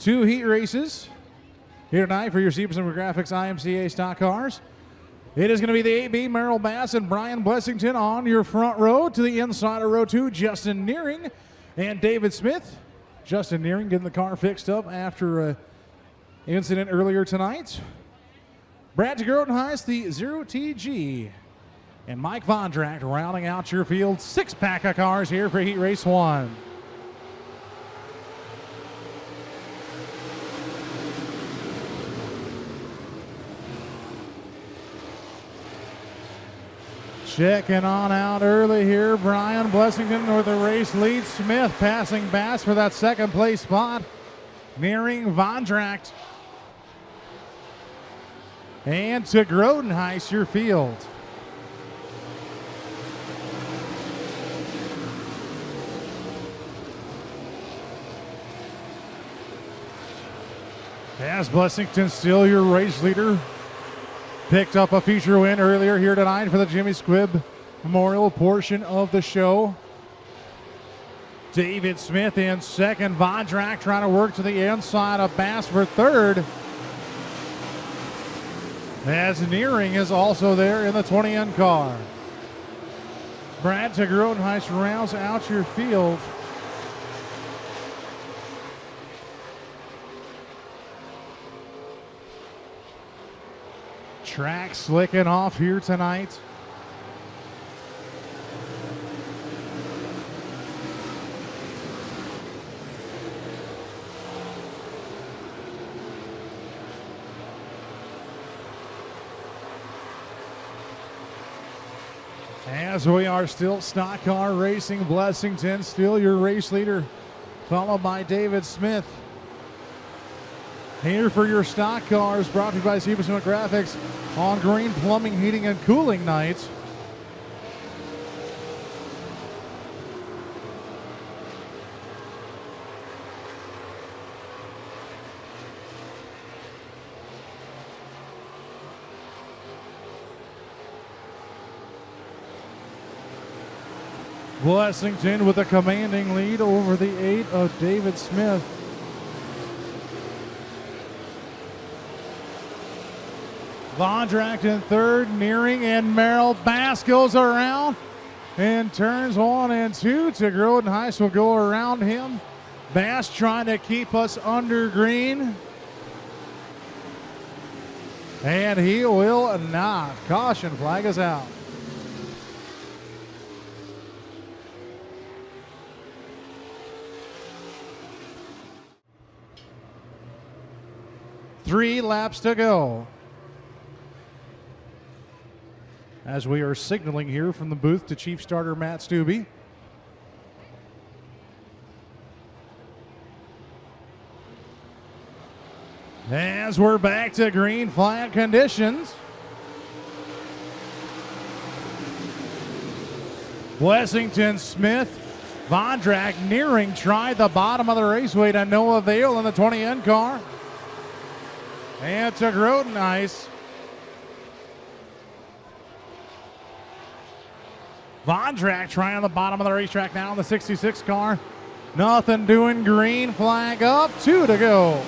2 heat races here tonight for your Seeberson Graphics IMCA Stock Cars. It is going to be the 8B, Merrill Bass and Brian Blessington on your front row. To the inside of row 2, Justin Nearing and David Smith. Justin Nearing getting the car fixed up after an incident earlier tonight. Brad DeGrotenhuis, the 0TG. And Mike Vondrack rounding out your field. 6-pack of cars here for Heat Race 1. Checking on out early here, Brian Blessington with the race lead. Smith passing Bass for that second place spot. Nearing Vondrack. And to Grotenhuis, your field. As Blessington still your race leader. Picked up a feature win earlier here tonight for the Jimmy Squibb Memorial portion of the show. David Smith in second. Vondrack trying to work to the inside of Bass for third. As Nearing is also there in the 20N car. Brad DeGrotenhuis rounds out your field. Track slicking off here tonight. As we are still stock car racing, Blessington still your race leader, followed by David Smith. Here for your stock cars, brought to you by Seeberson Graphics on Green Plumbing, Heating, and Cooling nights. Blessington with a commanding lead over the 8 of David Smith. Vondrack in third, Nearing, and Merrill Bass goes around and turns 1 and 2. To Grotenhuis will go around him. Bass trying to keep us under green. And he will not. Caution flag is out. Three laps to go. As we are signaling here from the booth to Chief Starter Matt Stubbe. As we're back to green flag conditions. Blessington, Smith, Vondrack, Nearing tried the bottom of the raceway to no avail in the 20N car. And to Grotenhuis. Vondrack trying on the bottom of the racetrack now in the 66 car. Nothing doing. Green flag up. 2 to go.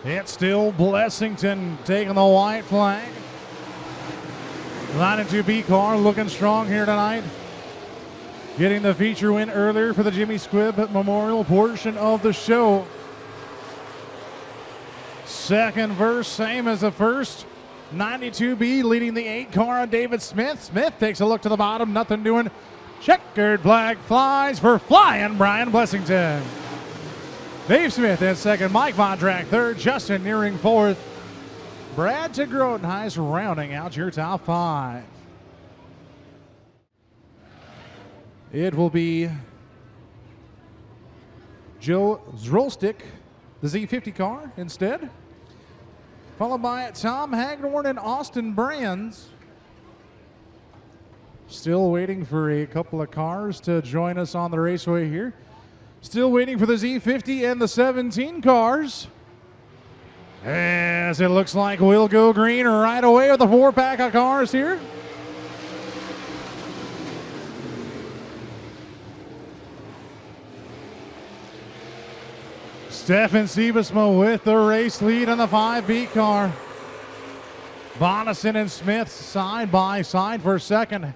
It's still Blessington taking the white flag. Line and 2B car looking strong here tonight. Getting the feature win earlier for the Jimmy Squibb Memorial portion of the show. Second verse, same as the first. 92B leading the 8 car on David Smith. Smith takes a look to the bottom, nothing doing. Checkered flag flies for flying Brian Blessington. Dave Smith in second, Mike Vondrack third, Justin Nearing fourth. Brad DeGrotenhuis rounding out your top 5. It will be Joe Zrolstick, the Z50 car instead, followed by Tom Hagnorn and Austin Brands. Still waiting for a couple of cars to join us on the raceway here. Still waiting for the Z50 and the 17 cars. As it looks like we'll go green right away with the 4-pack of cars here. Stefan Siebesma with the race lead on the 5B car. Bonnison and Smith side by side for second.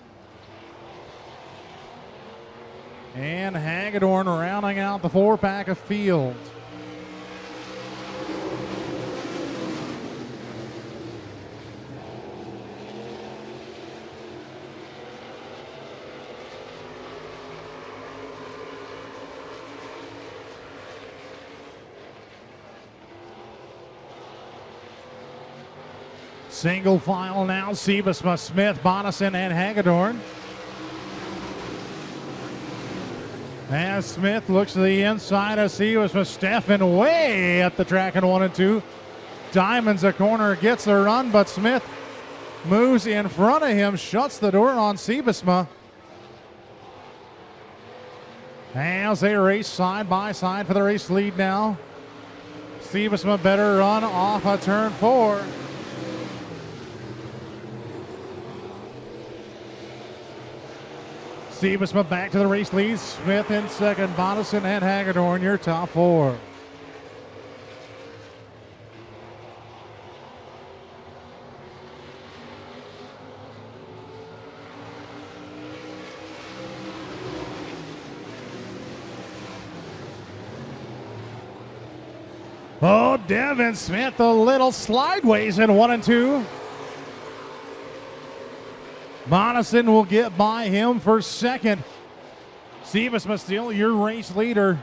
And Hagedorn rounding out the 4-pack of field. Single file now, Siebesma, Smith, Bonnison, and Hagedorn. As Smith looks to the inside of Siebesma, Stefan way at the track in 1 and 2. Diamond's a corner, gets the run, but Smith moves in front of him, shuts the door on Siebesma. As they race side by side for the race lead now. Siebesma better run off of turn 4. Siebesma back to the race lead. Smith in second. Bonnison and Hagedorn, your top 4. Oh, Devin Smith a little slideways in 1 and 2. Bonnison will get by him for second. Siebesma still your race leader.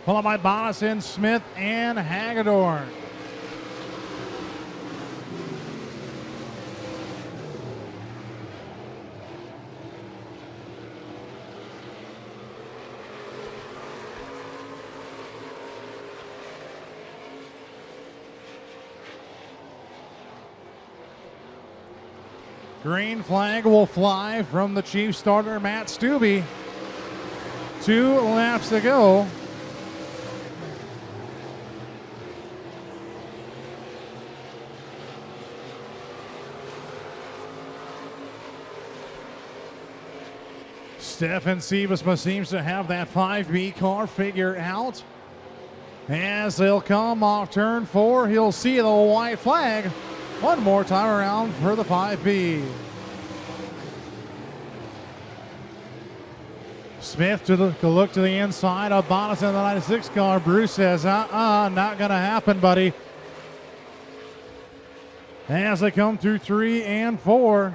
Followed by Bonnison, Smith, and Hagedorn. Green flag will fly from the chief starter, Matt Stubbe. 2 laps to go. Stefan Siebesma seems to have that 5B car figured out. As they'll come off turn 4, he'll see the white flag. One more time around for the 5B. Smith to look to the inside of Bonnison in the 96 car. Bruce says, not going to happen, buddy. As they come through 3 and 4.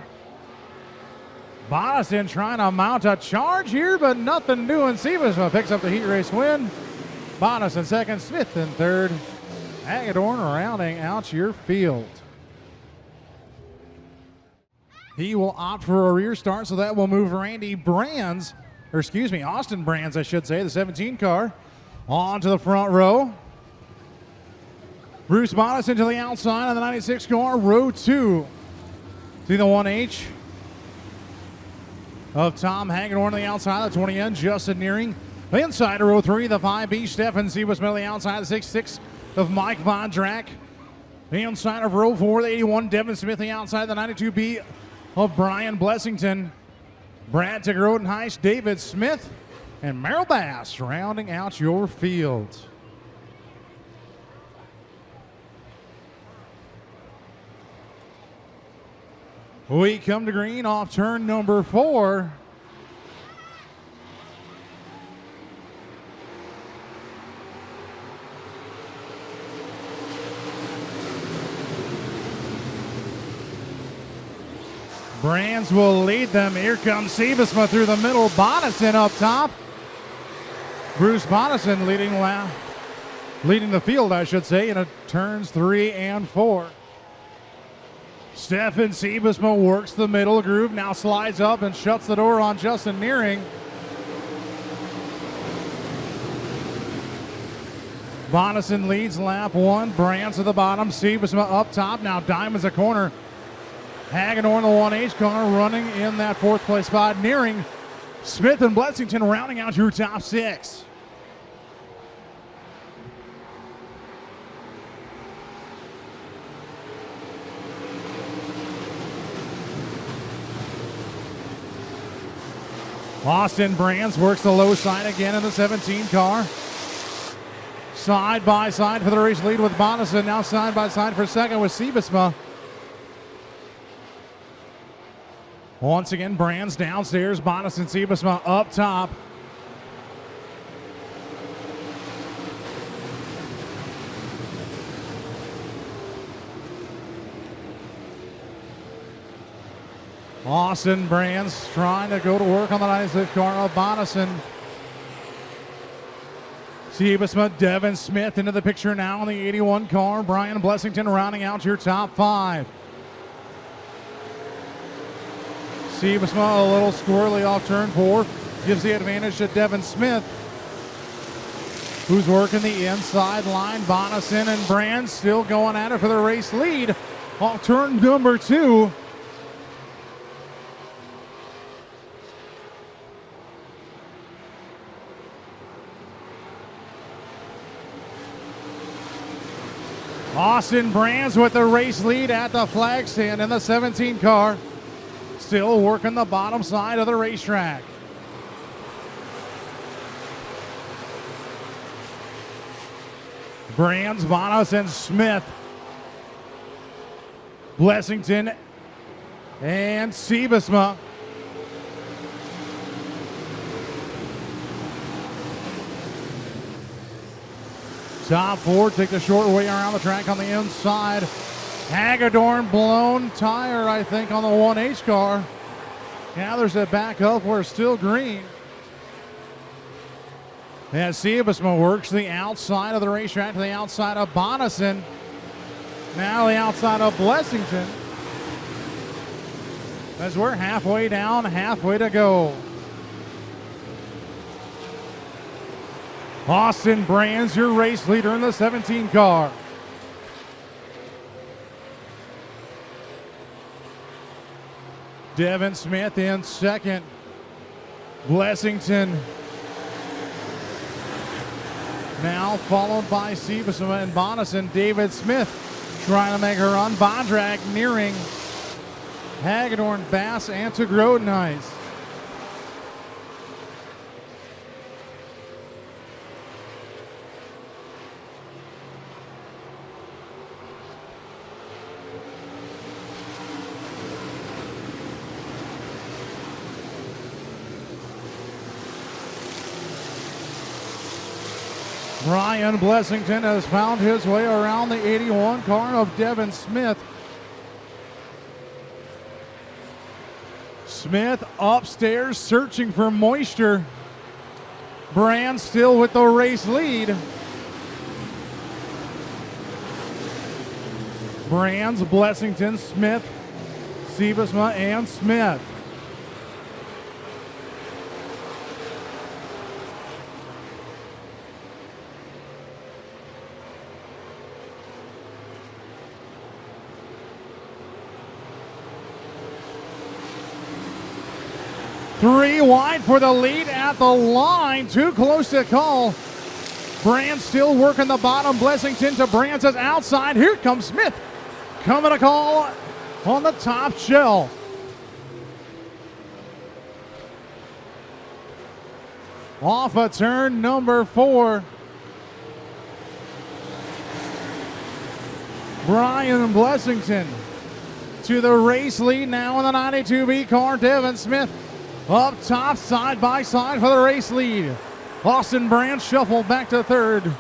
Bonnison trying to mount a charge here, but nothing doing. Siebesma picks up the heat race win. Bonnison second, Smith in third. Hagedorn rounding out your field. He will opt for a rear start, so that will move Austin Brands, I should say, the 17 car, onto the front row. Bruce Bonnison to the outside on the 96 car, row 2. See the 1H of Tom Hagedorn on the outside, the 20N, Justin Nearing. Inside of row 3, the 5B, Stefan Siebesma on the outside, the 6-6 of Mike Von Drack. The inside of row 4, the 81, Devin Smith, the outside, the 92B of Brian Blessington. Brad Tigrodenheist, David Smith, and Merrill Bass rounding out your field. We come to green off turn number 4. Brands will lead them. Here comes Siebesma through the middle. Bonnison up top. Bruce Bonnison leading the field, I should say, in turns 3 and 4. Stefan Siebesma works the middle groove, now slides up and shuts the door on Justin Nearing. Bonnison leads lap 1. Brands at the bottom. Siebesma up top. Now Diamond's a corner. Hagedorn, the 1H car, running in that 4th place spot. Nearing, Smith, and Blessington rounding out your top 6. Austin Brands works the low side again in the 17 car. Side by side for the race lead with Bonison. Now side by side for second with Siebesma. Once again, Brands downstairs. Bonison, Siebesma up top. Austin Brands trying to go to work on the 96 car of Bonison. Siebesma, Devin Smith into the picture now in the 81 car. Brian Blessington rounding out your top five. Siebesma a little squirrely off turn four. Gives the advantage to Devin Smith, who's working the inside line. Bonison and Brands still going at it for the race lead off turn number two. Austin Brands with the race lead at the flag stand in the 17 car. Still working the bottom side of the racetrack. Brands, Bonison, Smith, Blessington, and Siebesma. Top four take the short way around the track on the inside. Hagedorn blown tire, I think, on the 1H car. Gathers it back up where it's still green. As Siebesma works the outside of the racetrack to the outside of Bonison. Now the outside of Blessington. As we're halfway down, halfway to go. Austin Brands, your race leader in the 17 car. Devin Smith in second. Blessington now followed by Siebesma and Bonison. David Smith trying to make her run. Bondrak nearing Hagedorn, Bass, and to Grodenice. Brian Blessington has found his way around the 81 car of Devin Smith. Smith upstairs searching for moisture. Brand still with the race lead. Brands, Blessington, Smith, Siebesma, and Smith. Three wide for the lead at the line. Too close to call. Brand still working the bottom. Blessington to Brand's outside. Here comes Smith. Coming to call on the top shelf. Off of turn number 4. Brian Blessington to the race lead now in the 92B car. Devin Smith up top, side by side for the race lead. Austin Brandt shuffled back to third.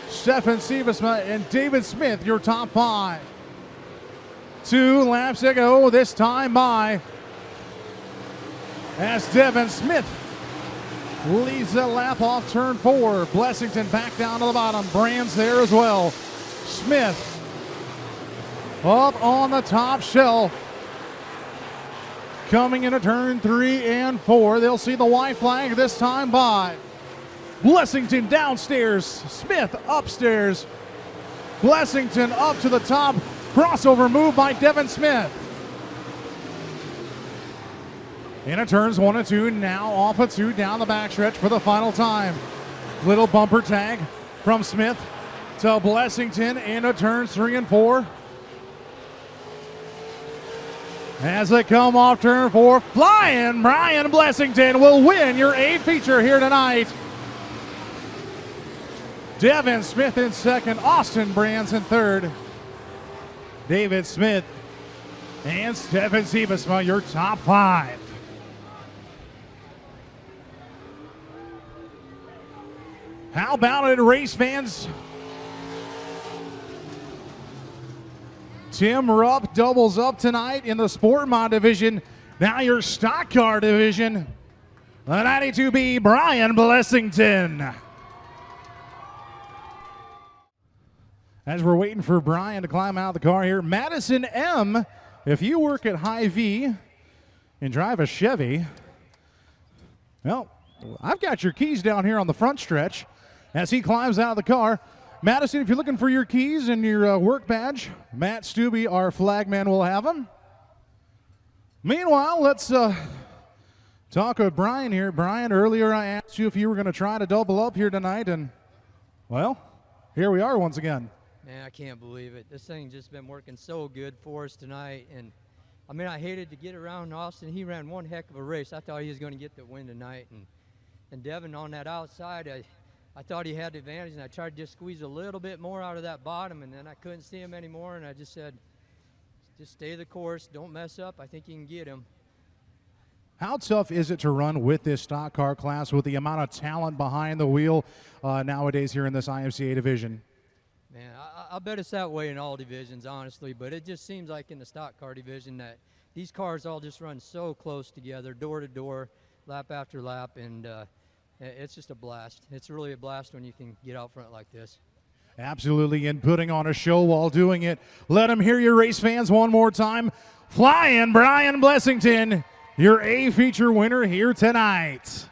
Stefan Siebesma and David Smith, your top 5. 2 laps to go, this time by as Devin Smith leads the lap off turn 4. Blessington back down to the bottom. Brand's there as well. Smith up on the top shelf. Coming into turn 3 and 4. They'll see the white flag this time by Blessington downstairs. Smith upstairs. Blessington up to the top. Crossover move by Devin Smith. Into turns 1 and 2. Now off of 2 down the backstretch for the final time. Little bumper tag from Smith to Blessington into turns 3 and 4. As they come off turn 4, flying Brian Blessington will win your A feature here tonight. Devin Smith in second, Austin Brands in third. David Smith and Stefan Siebesma, your top 5. How about it, race fans? Tim Rupp doubles up tonight in the Sport Mod division. Now your Stock Car division. The 92B, Brian Blessington. As we're waiting for Brian to climb out of the car here, Madison M., if you work at Hy-Vee and drive a Chevy, well, I've got your keys down here on the front stretch as he climbs out of the car. Madison, if you're looking for your keys and your work badge, Matt Stubbe, our flagman, will have them. Meanwhile, let's talk with Brian here. Brian, earlier I asked you if you were going to try to double up here tonight, and, well, here we are once again. Man, I can't believe it. This thing's just been working so good for us tonight. And, I mean, I hated to get around Austin. He ran one heck of a race. I thought he was going to get the win tonight. And Devin on that outside, I thought he had the advantage, and I tried to just squeeze a little bit more out of that bottom, and then I couldn't see him anymore, and I just said, just stay the course. Don't mess up. I think you can get him. How tough is it to run with this stock car class with the amount of talent behind the wheel nowadays here in this IMCA division? Man, I bet it's that way in all divisions, honestly, but it just seems like in the stock car division that these cars all just run so close together, door to door, lap after lap, and it's just a blast. It's really a blast when you can get out front like this. Absolutely, and putting on a show while doing it. Let them hear your race fans one more time. Flying Brian Blessington, your A feature winner here tonight.